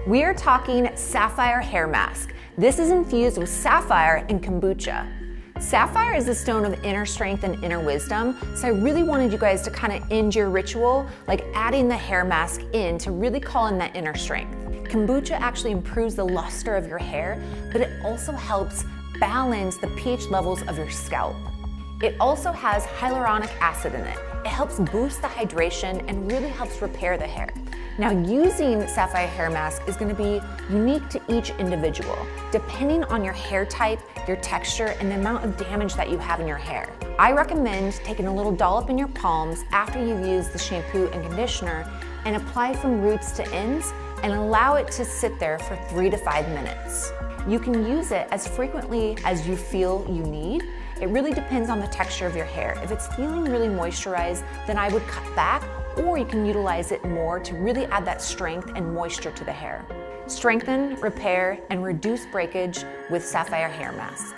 We are talking Sapphire Hair Mask. This is infused with sapphire and kombucha. Sapphire is a stone of inner strength and inner wisdom, so I really wanted you guys to kind of end your ritual, like adding the hair mask in to really call in that inner strength. Kombucha actually improves the luster of your hair, but it also helps balance the pH levels of your scalp. It also has hyaluronic acid in it. It helps boost the hydration and really helps repair the hair. Now, using Sapphire Hair Mask is going to be unique to each individual, depending on your hair type, your texture, and the amount of damage that you have in your hair. I recommend taking a little dollop in your palms after you've used the shampoo and conditioner and apply from roots to ends and allow it to sit there for 3 to 5 minutes. You can use it as frequently as you feel you need. It really depends on the texture of your hair. If it's feeling really moisturized, then I would cut back, or you can utilize it more to really add that strength and moisture to the hair. Strengthen, repair, and reduce breakage with Sapphire Hair Mask.